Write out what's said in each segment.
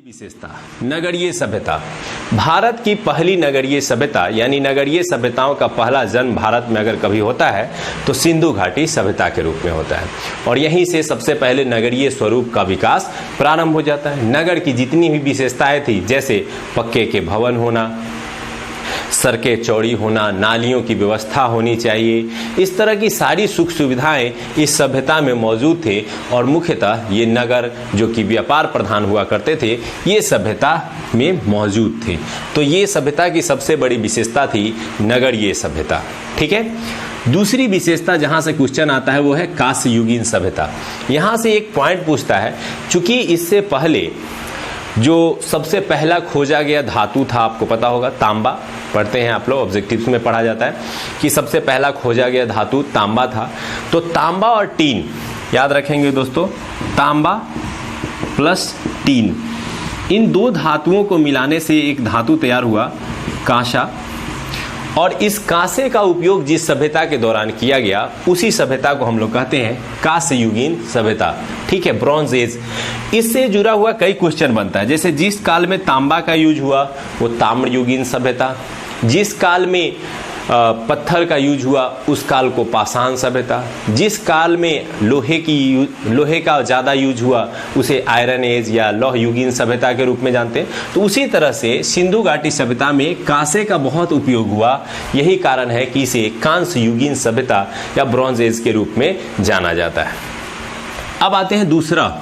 विशेषता नगरीय सभ्यता। भारत की पहली नगरीय सभ्यता यानी नगरीय सभ्यताओं का पहला जन्म भारत में अगर कभी होता है तो सिंधु घाटी सभ्यता के रूप में होता है और यहीं से सबसे पहले नगरीय स्वरूप का विकास प्रारंभ हो जाता है। नगर की जितनी भी विशेषताएं थी, जैसे पक्के के भवन होना, सड़कें चौड़ी होना, नालियों की व्यवस्था होनी चाहिए, इस तरह की सारी सुख सुविधाएं इस सभ्यता में मौजूद थे और मुख्यतः ये नगर जो कि व्यापार प्रधान हुआ करते थे ये सभ्यता में मौजूद थे। तो ये सभ्यता की सबसे बड़ी विशेषता थी नगरीय सभ्यता। ठीक है, दूसरी विशेषता जहां से क्वेश्चन आता है वो है कांस्य युगीन सभ्यता। यहां से एक पॉइंट पूछता है, चूंकि इससे पहले जो सबसे पहला खोजा गया धातु था, आपको पता होगा तांबा, पढ़ते हैं आप लोग, ऑब्जेक्टिव्स में पढ़ा जाता है कि सबसे पहला खोजा गया धातु तांबा था। तो तांबा और टीन याद रखेंगे दोस्तों, तांबा प्लस टीन, इन दो धातुओं को मिलाने से एक धातु तैयार हुआ कांसा, और इस कांसे का उपयोग जिस सभ्यता के दौरान किया गया उसी सभ्यता को हम लोग कहते हैं कांस्य युगीन सभ्यता। ठीक है, ब्रॉन्ज एज। इससे जुड़ा हुआ कई क्वेश्चन बनता है, जैसे जिस काल में तांबा का यूज हुआ वो ताम्र युगीन सभ्यता, जिस काल में पत्थर का यूज हुआ उस काल को पाषाण सभ्यता, जिस काल में लोहे का ज़्यादा यूज हुआ उसे आयरन एज या लौह युगीन सभ्यता के रूप में जानते हैं। तो उसी तरह से सिंधु घाटी सभ्यता में कांसे का बहुत उपयोग हुआ, यही कारण है कि इसे कांस्य युगीन सभ्यता या ब्रॉन्ज एज के रूप में जाना जाता है। अब आते हैं दूसरा,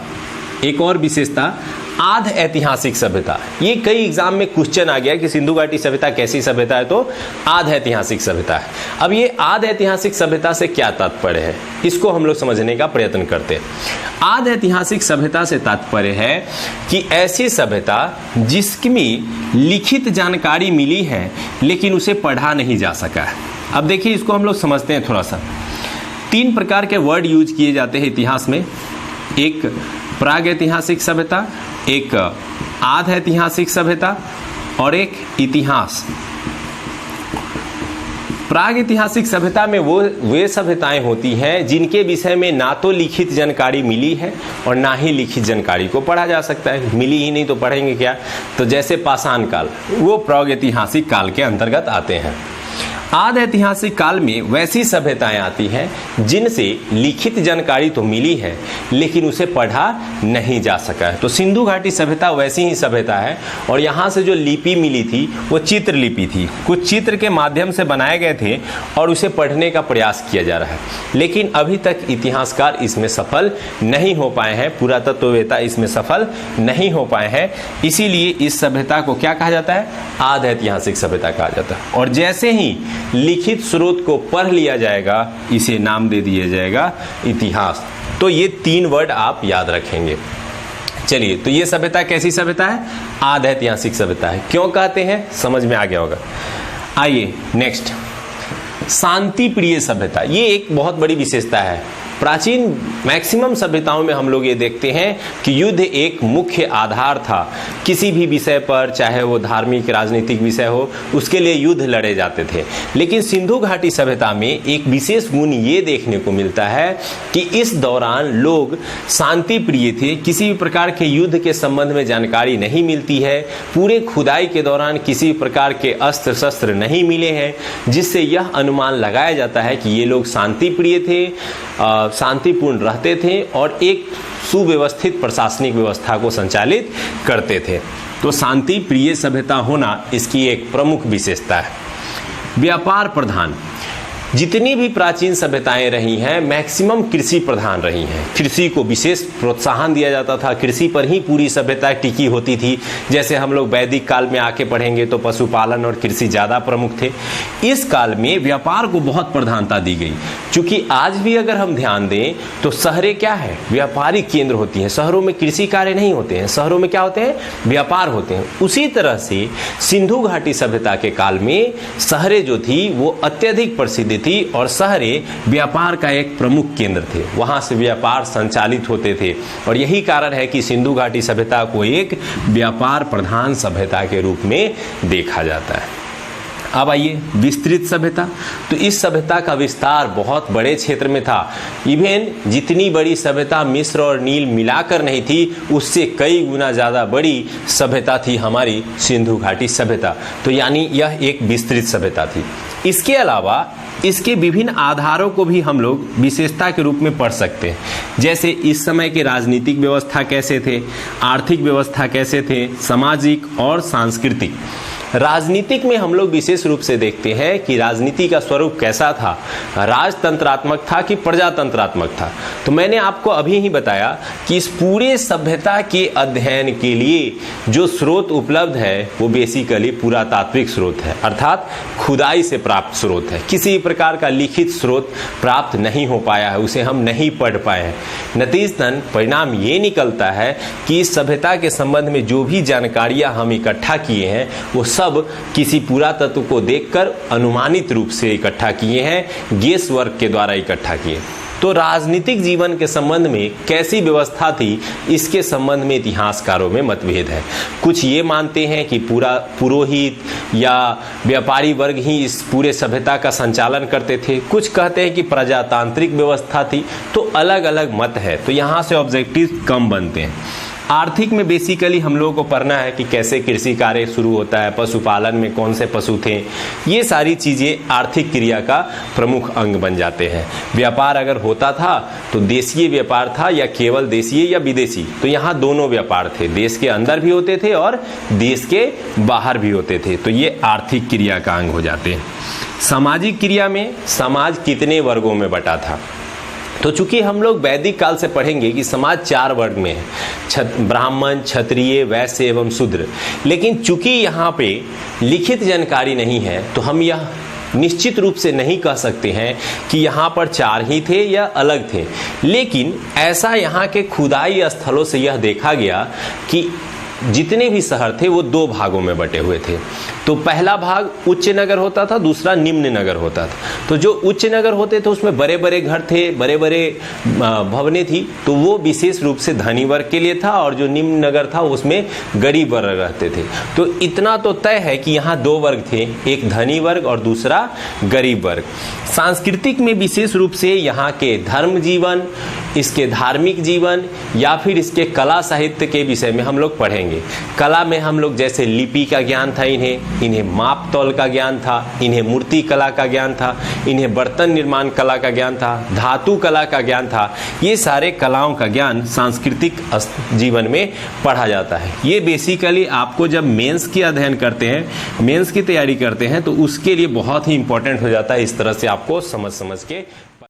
एक और विशेषता आध ऐतिहासिक सभ्यता। ये कई एग्जाम में क्वेश्चन आ गया कि सिंधु घाटी सभ्यता कैसी सभ्यता है, तो आध ऐतिहासिक सभ्यता है। अब ये आध ऐतिहासिक सभ्यता से क्या तात्पर्य है, इसको हम लोग समझने का प्रयत्न करते हैं। आध ऐतिहासिक सभ्यता से तात्पर्य है कि ऐसी सभ्यता जिसमें लिखित जानकारी मिली है लेकिन उसे पढ़ा नहीं जा सका है। अब देखिए, इसको हम लोग समझते हैं थोड़ा सा। 3 प्रकार के वर्ड यूज किए जाते हैं इतिहास में, एक प्राग ऐतिहासिक सभ्यता, एक आध ऐतिहासिक सभ्यता और एक इतिहास। प्राग ऐतिहासिक सभ्यता में वे सभ्यताएं होती हैं जिनके विषय में ना तो लिखित जानकारी मिली है और ना ही लिखित जानकारी को पढ़ा जा सकता है। मिली ही नहीं तो पढ़ेंगे क्या। तो जैसे पाषाण काल, वो प्राग ऐतिहासिक काल के अंतर्गत आते हैं। आध ऐतिहासिक काल में वैसी सभ्यताएं आती हैं जिनसे लिखित जानकारी तो मिली है लेकिन उसे पढ़ा नहीं जा सका है। तो सिंधु घाटी सभ्यता वैसी ही सभ्यता है और यहाँ से जो लिपि मिली थी वो चित्र लिपि थी, कुछ चित्र के माध्यम से बनाए गए थे और उसे पढ़ने का प्रयास किया जा रहा है, लेकिन अभी तक इतिहासकार इसमें सफल नहीं हो पाए हैं, पुरातत्ववेत्ता इसमें सफल नहीं हो पाए हैं। इसीलिए इस सभ्यता को क्या कहा जाता है, आध ऐतिहासिक सभ्यता कहा जाता है। और जैसे ही लिखित स्रोत को पढ़ लिया जाएगा इसे नाम दे दिया जाएगा इतिहास। तो ये 3 वर्ड आप याद रखेंगे। चलिए, तो ये सभ्यता कैसी सभ्यता है, आध ऐतिहासिक सभ्यता है। क्यों कहते हैं समझ में आ गया होगा। आइए नेक्स्ट, शांति प्रिय सभ्यता। ये एक बहुत बड़ी विशेषता है। प्राचीन मैक्सिमम सभ्यताओं में हम लोग ये देखते हैं कि युद्ध एक मुख्य आधार था। किसी भी विषय पर, चाहे वो धार्मिक राजनीतिक विषय हो, उसके लिए युद्ध लड़े जाते थे। लेकिन सिंधु घाटी सभ्यता में एक विशेष गुण ये देखने को मिलता है कि इस दौरान लोग शांति प्रिय थे। किसी भी प्रकार के युद्ध के संबंध में जानकारी नहीं मिलती है। पूरे खुदाई के दौरान किसी प्रकार के अस्त्र शस्त्र नहीं मिले हैं, जिससे यह अनुमान लगाया जाता है कि ये लोग शांति प्रिय थे, शांतिपूर्ण रहते थे और एक सुव्यवस्थित प्रशासनिक व्यवस्था को संचालित करते थे। तो शांति प्रिय सभ्यता होना इसकी एक प्रमुख विशेषता है। व्यापार प्रधान। जितनी भी प्राचीन सभ्यताएं रही हैं मैक्सिमम कृषि प्रधान रही हैं। कृषि को विशेष प्रोत्साहन दिया जाता था, कृषि पर ही पूरी सभ्यता टिकी होती थी। जैसे हम लोग वैदिक काल में आके पढ़ेंगे तो पशुपालन और कृषि ज़्यादा प्रमुख थे। इस काल में व्यापार को बहुत प्रधानता दी गई, क्योंकि आज भी अगर हम ध्यान दें तो शहरें क्या है, व्यापारिक केंद्र होती हैं। शहरों में कृषि कार्य नहीं होते हैं, शहरों में क्या होते हैं, व्यापार होते हैं। उसी तरह से सिंधु घाटी सभ्यता के काल में शहरें जो थी वो अत्यधिक प्रसिद्ध थी और शहरें व्यापार का एक प्रमुख केंद्र थे, वहां से व्यापार संचालित होते थे। और यही कारण है कि सिंधु घाटी सभ्यता को एक व्यापार प्रधान सभ्यता के रूप में देखा जाता है। अब आइए विस्तृत सभ्यता। तो इस सभ्यता का विस्तार बहुत बड़े क्षेत्र में था। इवन जितनी बड़ी सभ्यता मिस्र और नील मिलाकर नहीं थी, उससे कई गुना ज़्यादा बड़ी सभ्यता थी हमारी सिंधु घाटी सभ्यता। तो यानी यह एक विस्तृत सभ्यता थी। इसके अलावा इसके विभिन्न आधारों को भी हम लोग विशेषता के रूप में पढ़ सकते हैं। जैसे इस समय के राजनीतिक व्यवस्था कैसे थे, आर्थिक व्यवस्था कैसे थे, सामाजिक और सांस्कृतिक। राजनीतिक में हम लोग विशेष रूप से देखते हैं कि राजनीति का स्वरूप कैसा था, राजतंत्रात्मक था कि प्रजातंत्रात्मक था। तो मैंने आपको अभी ही बताया कि इस पूरे सभ्यता के अध्ययन के लिए जो स्रोत उपलब्ध है वो बेसिकली पुरातात्विक स्रोत है, अर्थात खुदाई से प्राप्त स्रोत है। किसी प्रकार का लिखित स्रोत प्राप्त नहीं हो पाया है, उसे हम नहीं पढ़ पाए हैं। नतीजतन परिणाम ये निकलता है कि इस सभ्यता के संबंध में जो भी जानकारियां हम इकट्ठा किए हैं वो सब किसी पुरातत्व को देखकर अनुमानित रूप से इकट्ठा किए हैं, गेस वर्क के द्वारा इकट्ठा किए। तो राजनीतिक जीवन के संबंध में कैसी व्यवस्था थी, इसके संबंध में इतिहासकारों में मतभेद है। कुछ ये मानते हैं कि पूरा पुरोहित या व्यापारी वर्ग ही इस पूरे सभ्यता का संचालन करते थे, कुछ कहते हैं कि प्रजातांत्रिक व्यवस्था थी। तो अलग अलग मत है, तो यहाँ से ऑब्जेक्टिव कम बनते हैं। आर्थिक में बेसिकली हम लोगों को पढ़ना है कि कैसे कृषि कार्य शुरू होता है, पशुपालन में कौन से पशु थे, ये सारी चीज़ें आर्थिक क्रिया का प्रमुख अंग बन जाते हैं। व्यापार अगर होता था तो देशीय व्यापार था या केवल देशीय या विदेशी, तो यहाँ दोनों व्यापार थे, देश के अंदर भी होते थे और देश के बाहर भी होते थे। तो ये आर्थिक क्रिया का अंग हो जाते हैं। सामाजिक क्रिया में समाज कितने वर्गों में बटा था, तो चूंकि हम लोग वैदिक काल से पढ़ेंगे कि समाज 4 वर्ग में है, ब्राह्मण, क्षत्रिय, वैश्य एवं शूद्र। लेकिन चूंकि यहाँ पे लिखित जानकारी नहीं है तो हम यह निश्चित रूप से नहीं कह सकते हैं कि यहाँ पर 4 ही थे या अलग थे। लेकिन ऐसा यहाँ के खुदाई स्थलों से यह देखा गया कि जितने भी शहर थे वो 2 भागों में बटे हुए थे। तो पहला भाग उच्च नगर होता था, दूसरा निम्न नगर होता था। तो जो उच्च नगर होते थे उसमें बड़े बड़े घर थे, बड़े बड़े भवनें थी, तो वो विशेष रूप से धनी वर्ग के लिए था, और जो निम्न नगर था उसमें गरीब वर्ग रहते थे। तो इतना तो तय है कि यहाँ 2 वर्ग थे, एक धनी वर्ग और दूसरा गरीब वर्ग। सांस्कृतिक में विशेष रूप से यहाँ के धर्म जीवन, इसके धार्मिक जीवन या फिर इसके कला साहित्य के विषय में हम लोग पढ़ेंगे। कला में हम लोग जैसे लिपि का ज्ञान था, इन्हें माप तौल का ज्ञान था, इन्हें मूर्ति कला का ज्ञान था, इन्हें बर्तन निर्माण कला का ज्ञान था, धातु कला का ज्ञान था। ये सारे कलाओं का ज्ञान सांस्कृतिक जीवन में पढ़ा जाता है। ये बेसिकली आपको जब मेंस की अध्ययन करते हैं, मेंस की तैयारी करते हैं, तो उसके लिए बहुत ही इंपॉर्टेंट हो जाता है। इस तरह से आपको समझ के